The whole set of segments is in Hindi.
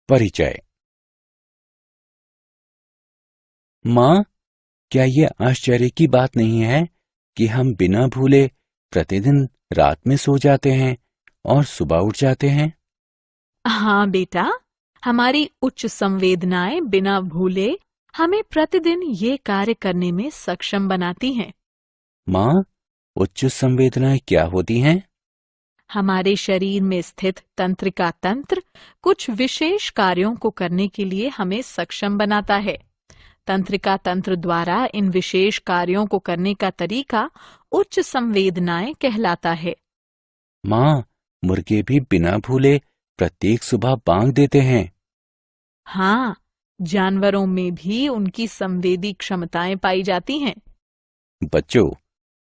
परिचय। माँ, क्या ये आश्चर्य की बात नहीं है कि हम बिना भूले प्रतिदिन रात में सो जाते हैं और सुबह उठ जाते हैं? हाँ बेटा, हमारी उच्च संवेदनाएं बिना भूले हमें प्रतिदिन ये कार्य करने में सक्षम बनाती हैं। माँ, उच्च संवेदनाएं क्या होती हैं? हमारे शरीर में स्थित तंत्रिका तंत्र कुछ विशेष कार्यों को करने के लिए हमें सक्षम बनाता है। तंत्रिका तंत्र द्वारा इन विशेष कार्यों को करने का तरीका उच्च संवेदनाएं कहलाता है। माँ, मुर्गे भी बिना भूले प्रत्येक सुबह बांग देते हैं। हाँ, जानवरों में भी उनकी संवेदी क्षमताएं पाई जाती हैं। बच्चों,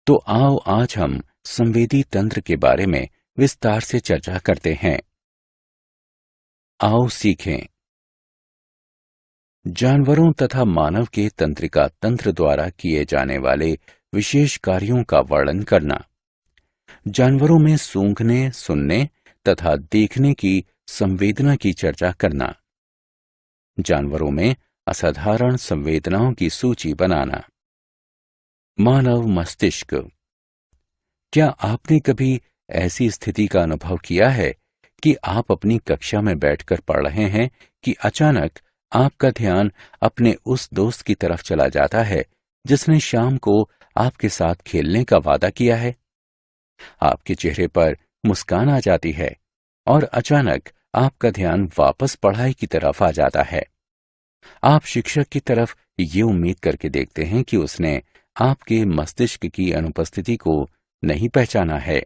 तो आओ आज हम संवेदी तंत्र के बारे में विस्तार से चर्चा करते हैं। आओ सीखें। जानवरों तथा मानव के तंत्रिका तंत्र द्वारा किए जाने वाले विशेष कार्यों का वर्णन करना। जानवरों में सूंघने, सुनने तथा देखने की संवेदना की चर्चा करना। जानवरों में असाधारण संवेदनाओं की सूची बनाना। मानव मस्तिष्क। क्या आपने कभी ऐसी स्थिति का अनुभव किया है कि आप अपनी कक्षा में बैठकर पढ़ रहे हैं कि अचानक आपका ध्यान अपने उस दोस्त की तरफ चला जाता है जिसने शाम को आपके साथ खेलने का वादा किया है? आपके चेहरे पर मुस्कान आ जाती है और अचानक आपका ध्यान वापस पढ़ाई की तरफ आ जाता है। आप शिक्षक की तरफ ये उम्मीद करके देखते हैं कि उसने आपके मस्तिष्क की अनुपस्थिति को नहीं पहचाना है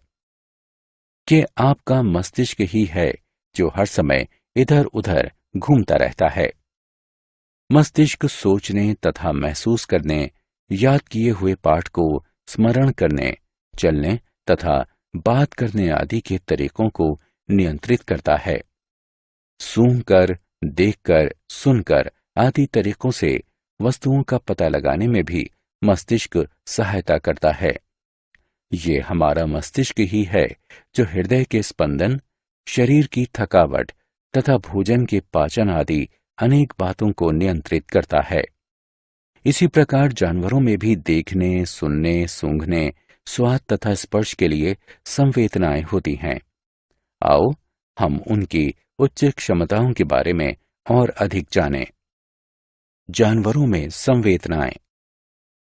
कि आपका मस्तिष्क ही है जो हर समय इधर उधर घूमता रहता है। मस्तिष्क सोचने तथा महसूस करने, याद किए हुए पाठ को स्मरण करने, चलने तथा बात करने आदि के तरीकों को नियंत्रित करता है। सूंघकर, देखकर, सुनकर आदि तरीकों से वस्तुओं का पता लगाने में भी मस्तिष्क सहायता करता है। ये हमारा मस्तिष्क ही है जो हृदय के स्पंदन, शरीर की थकावट तथा भोजन के पाचन आदि अनेक बातों को नियंत्रित करता है। इसी प्रकार जानवरों में भी देखने, सुनने, सूंघने, स्वाद तथा स्पर्श के लिए संवेदनाएं होती हैं। आओ हम उनकी उच्च क्षमताओं के बारे में और अधिक जानें। जानवरों में संवेदनाएं।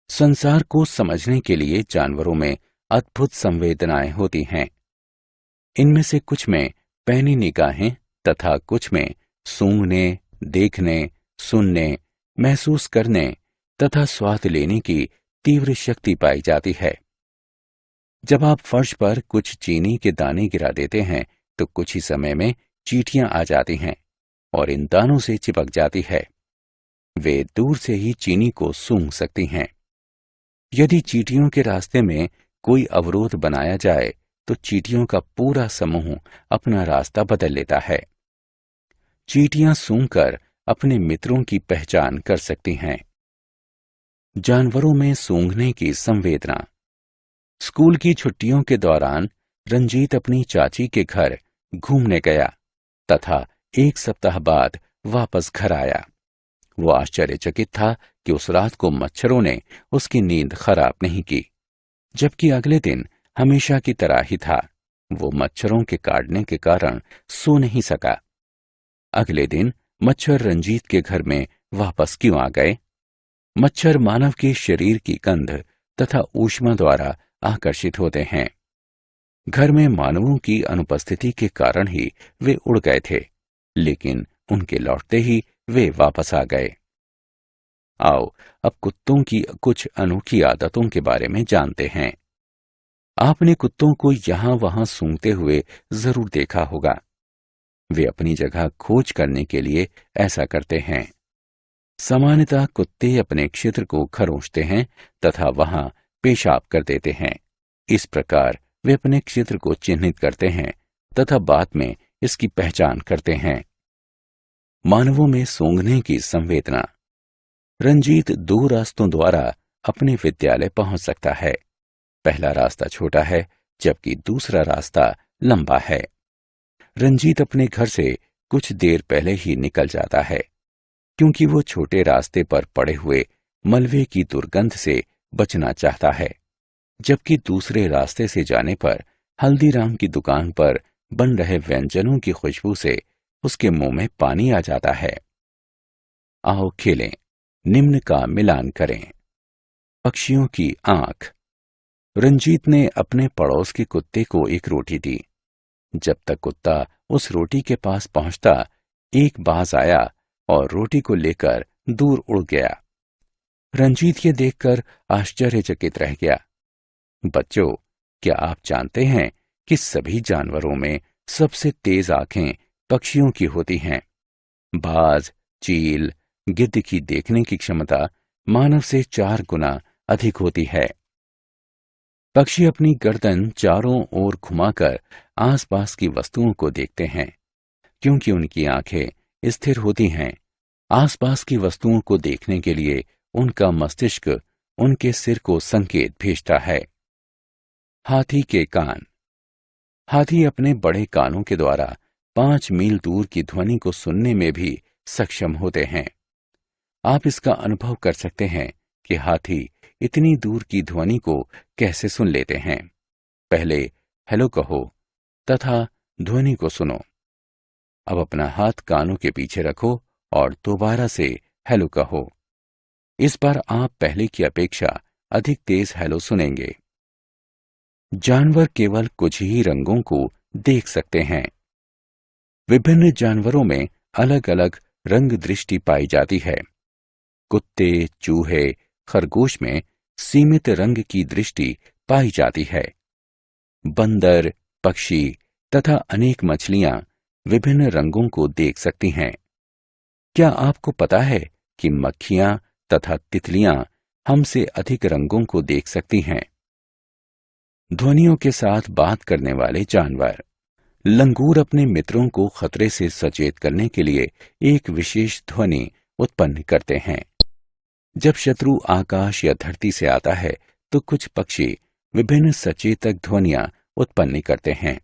संसार को समझने के लिए जानवरों में अद्भुत संवेदनाएं होती हैं। इनमें से कुछ में पैनी निगाहें तथा कुछ में सूंघने, देखने, सुनने, महसूस करने तथा स्वाद लेने की तीव्र शक्ति पाई जाती है। जब आप फर्श पर कुछ चीनी के दाने गिरा देते हैं तो कुछ ही समय में चींटियां आ जाती हैं और इन दानों से चिपक जाती है। वे दूर से ही चीनी को सूंघ सकती हैं। यदि चींटियों के रास्ते में कोई अवरोध बनाया जाए तो चींटियों का पूरा समूह अपना रास्ता बदल लेता है। चींटियां सूंघकर अपने मित्रों की पहचान कर सकती हैं। जानवरों में सूंघने की संवेदना। स्कूल की छुट्टियों के दौरान रंजीत अपनी चाची के घर घूमने गया तथा एक सप्ताह बाद वापस घर आया। वो आश्चर्यचकित था कि उस रात को मच्छरों ने उसकी नींद खराब नहीं की, जबकि अगले दिन हमेशा की तरह ही था। वो मच्छरों के काटने के कारण सो नहीं सका। अगले दिन मच्छर रंजीत के घर में वापस क्यों आ गए? मच्छर मानव के शरीर की गंध तथा ऊष्मा द्वारा आकर्षित होते हैं। घर में मानवों की अनुपस्थिति के कारण ही वे उड़ गए थे, लेकिन उनके लौटते ही वे वापस आ गए। आओ अब कुत्तों की कुछ अनोखी आदतों के बारे में जानते हैं। आपने कुत्तों को यहां वहां सूंघते हुए जरूर देखा होगा। वे अपनी जगह खोज करने के लिए ऐसा करते हैं। सामान्यतः कुत्ते अपने क्षेत्र को खरोंचते हैं तथा वहां पेशाब कर देते हैं। इस प्रकार वे अपने क्षेत्र को चिन्हित करते हैं तथा बाद में इसकी पहचान करते हैं। मानवों में सूंघने की संवेदना। रंजीत 2 रास्तों द्वारा अपने विद्यालय पहुंच सकता है। पहला रास्ता छोटा है जबकि दूसरा रास्ता लंबा है। रंजीत अपने घर से कुछ देर पहले ही निकल जाता है, क्योंकि वो छोटे रास्ते पर पड़े हुए मलबे की दुर्गंध से बचना चाहता है, जबकि दूसरे रास्ते से जाने पर हल्दीराम की दुकान पर बन रहे व्यंजनों की खुशबू से उसके मुंह में पानी आ जाता है। आओ खेलें, निम्न का मिलान करें। पक्षियों की आंख। रंजीत ने अपने पड़ोस के कुत्ते को एक रोटी दी। जब तक कुत्ता उस रोटी के पास पहुंचता, एक बाज आया और रोटी को लेकर दूर उड़ गया। रंजीत ये देखकर आश्चर्यचकित रह गया। बच्चों, क्या आप जानते हैं कि सभी जानवरों में सबसे तेज आंखें पक्षियों की होती हैं? बाज, चील, गिद्ध की देखने की क्षमता मानव से 4 गुना अधिक होती है। पक्षी अपनी गर्दन चारों ओर घुमाकर आसपास की वस्तुओं को देखते हैं। क्योंकि उनकी आंखें स्थिर होती हैं, आसपास की वस्तुओं को देखने के लिए उनका मस्तिष्क उनके सिर को संकेत भेजता है। हाथी के कान। हाथी अपने बड़े कानों के द्वारा 5 मील दूर की ध्वनि को सुनने में भी सक्षम होते हैं। आप इसका अनुभव कर सकते हैं कि हाथी इतनी दूर की ध्वनि को कैसे सुन लेते हैं। पहले हेलो कहो तथा ध्वनि को सुनो। अब अपना हाथ कानों के पीछे रखो और दोबारा से हेलो कहो। इस बार आप पहले की अपेक्षा अधिक तेज हेलो सुनेंगे। जानवर केवल कुछ ही रंगों को देख सकते हैं। विभिन्न जानवरों में अलग अलग रंग दृष्टि पाई जाती है। कुत्ते, चूहे, खरगोश में सीमित रंग की दृष्टि पाई जाती है। बंदर, पक्षी तथा अनेक मछलियां विभिन्न रंगों को देख सकती हैं। क्या आपको पता है कि मक्खियां तथा तितलियां हमसे अधिक रंगों को देख सकती हैं? ध्वनियों के साथ बात करने वाले जानवर। लंगूर अपने मित्रों को खतरे से सचेत करने के लिए एक विशेष ध्वनि उत्पन्न करते हैं। जब शत्रु आकाश या धरती से आता है तो कुछ पक्षी विभिन्न सचेतक ध्वनियां उत्पन्न करते हैं।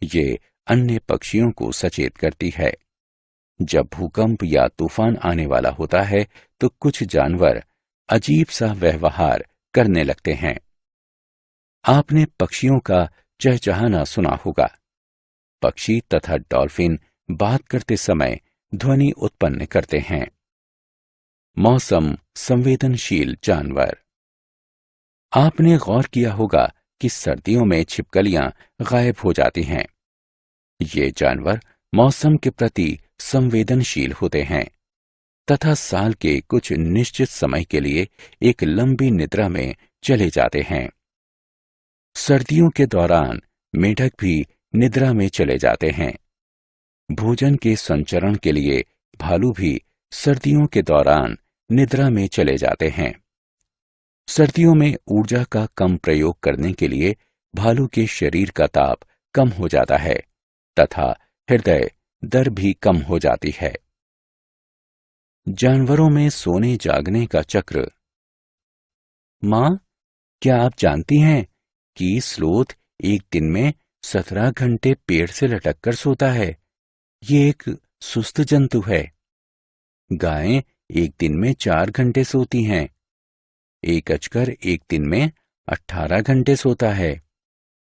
ये अन्य पक्षियों को सचेत करती है। जब भूकंप या तूफान आने वाला होता है तो कुछ जानवर अजीब सा व्यवहार करने लगते हैं। आपने पक्षियों का चहचहाना सुना होगा। पक्षी तथा डॉल्फिन बात करते समय ध्वनि उत्पन्न करते हैं। मौसम संवेदनशील जानवर। आपने गौर किया होगा कि सर्दियों में छिपकलियां गायब हो जाती हैं। ये जानवर मौसम के प्रति संवेदनशील होते हैं तथा साल के कुछ निश्चित समय के लिए एक लंबी निद्रा में चले जाते हैं। सर्दियों के दौरान मेढक भी निद्रा में चले जाते हैं। भोजन के संचरण के लिए भालू भी सर्दियों के दौरान निद्रा में चले जाते हैं। सर्दियों में ऊर्जा का कम प्रयोग करने के लिए भालू के शरीर का ताप कम हो जाता है तथा हृदय दर भी कम हो जाती है। जानवरों में सोने जागने का चक्र। मां, क्या आप जानती हैं कि स्लोथ एक दिन में 17 घंटे पेड़ से लटक कर सोता है? ये एक सुस्त जंतु है। गायें एक दिन में 4 घंटे सोती हैं। एक अजगर एक दिन में 18 घंटे सोता है।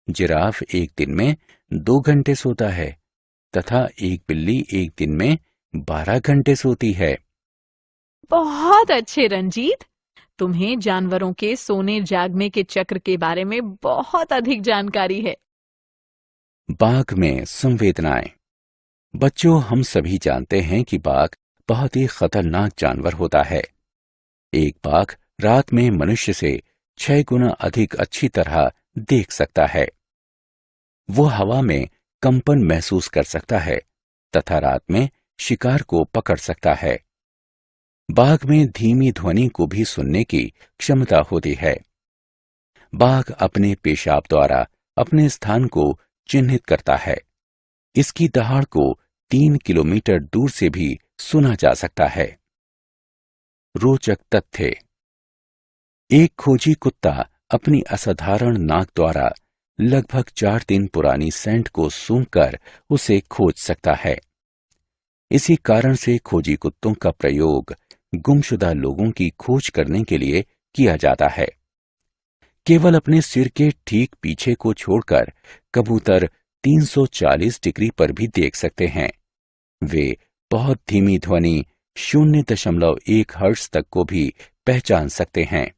जिराफ एक दिन में 2 घंटे सोता है तथा एक बिल्ली एक दिन में 12 घंटे सोती है। बहुत अच्छे रंजीत, तुम्हें जानवरों के सोने जागने के चक्र के बारे में बहुत अधिक जानकारी है। बाघ में संवेदनाएं। बच्चों, हम सभी जानते हैं कि बाघ बहुत ही खतरनाक जानवर होता है। एक बाघ रात में मनुष्य से 6 गुना अधिक अच्छी तरह देख सकता है। वो हवा में कंपन महसूस कर सकता है तथा रात में शिकार को पकड़ सकता है। बाघ में धीमी ध्वनि को भी सुनने की क्षमता होती है। बाघ अपने पेशाब द्वारा अपने स्थान को चिन्हित करता है। इसकी दहाड़ को 3 किलोमीटर दूर से भी सुना जा सकता है। रोचक तथ्य। एक खोजी कुत्ता अपनी असाधारण नाक द्वारा लगभग 4 दिन पुरानी सेंट को सूंघकर उसे खोज सकता है। इसी कारण से खोजी कुत्तों का प्रयोग गुमशुदा लोगों की खोज करने के लिए किया जाता है। केवल अपने सिर के ठीक पीछे को छोड़कर कबूतर 340 डिग्री पर भी देख सकते हैं। वे बहुत धीमी ध्वनि 0.1 हर्ट्ज तक को भी पहचान सकते हैं।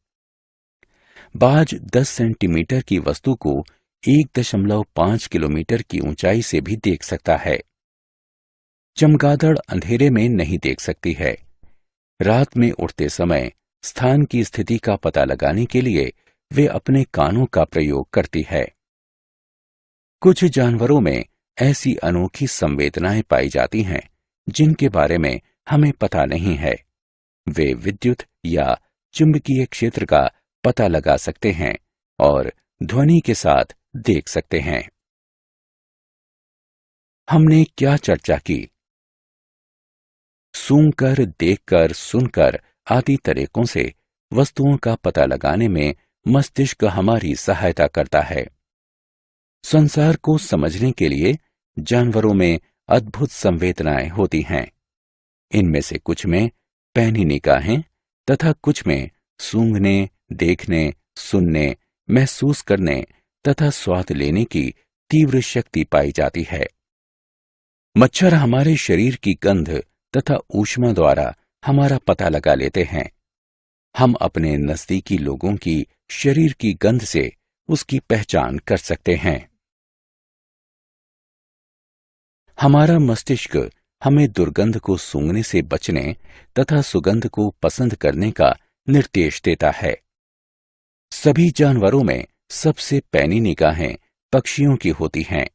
बाज 10 सेंटीमीटर की वस्तु को 1.5 किलोमीटर की ऊंचाई से भी देख सकता है। चमगादड़ अंधेरे में नहीं देख सकती है। रात में उड़ते समय स्थान की स्थिति का पता लगाने के लिए वे अपने कानों का प्रयोग करती है। कुछ जानवरों में ऐसी अनोखी संवेदनाएं पाई जाती हैं जिनके बारे में हमें पता नहीं है। वे विद्युत या चुंबकीय क्षेत्र का पता लगा सकते हैं और ध्वनि के साथ देख सकते हैं। हमने क्या चर्चा की? सूंघकर, देखकर, सुनकर आदि तरीकों से वस्तुओं का पता लगाने में मस्तिष्क हमारी सहायता करता है। संसार को समझने के लिए जानवरों में अद्भुत संवेदनाएं होती हैं। इनमें से कुछ में पैनी निगाहें तथा कुछ में सूंघने, देखने, सुनने, महसूस करने तथा स्वाद लेने की तीव्र शक्ति पाई जाती है। मच्छर हमारे शरीर की गंध तथा ऊष्मा द्वारा हमारा पता लगा लेते हैं। हम अपने नजदीकी लोगों की शरीर की गंध से उसकी पहचान कर सकते हैं। हमारा मस्तिष्क हमें दुर्गंध को सूंघने से बचने तथा सुगंध को पसंद करने का निर्देश देता है। सभी जानवरों में सबसे पैनी निगाहें पक्षियों की होती हैं।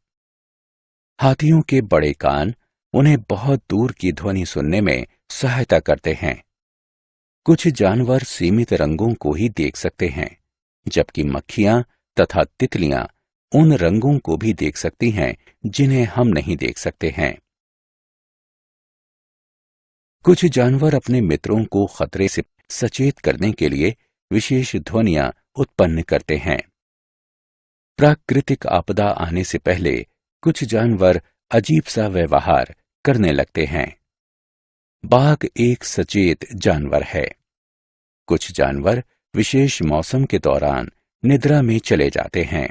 हाथियों के बड़े कान उन्हें बहुत दूर की ध्वनि सुनने में सहायता करते हैं। कुछ जानवर सीमित रंगों को ही देख सकते हैं, जबकि मक्खियां तथा तितलियां उन रंगों को भी देख सकती हैं जिन्हें हम नहीं देख सकते हैं। कुछ जानवर अपने मित्रों को खतरे से सचेत करने के लिए विशेष ध्वनियां उत्पन्न करते हैं। प्राकृतिक आपदा आने से पहले कुछ जानवर अजीब सा व्यवहार करने लगते हैं। बाघ एक सचेत जानवर है। कुछ जानवर विशेष मौसम के दौरान निद्रा में चले जाते हैं।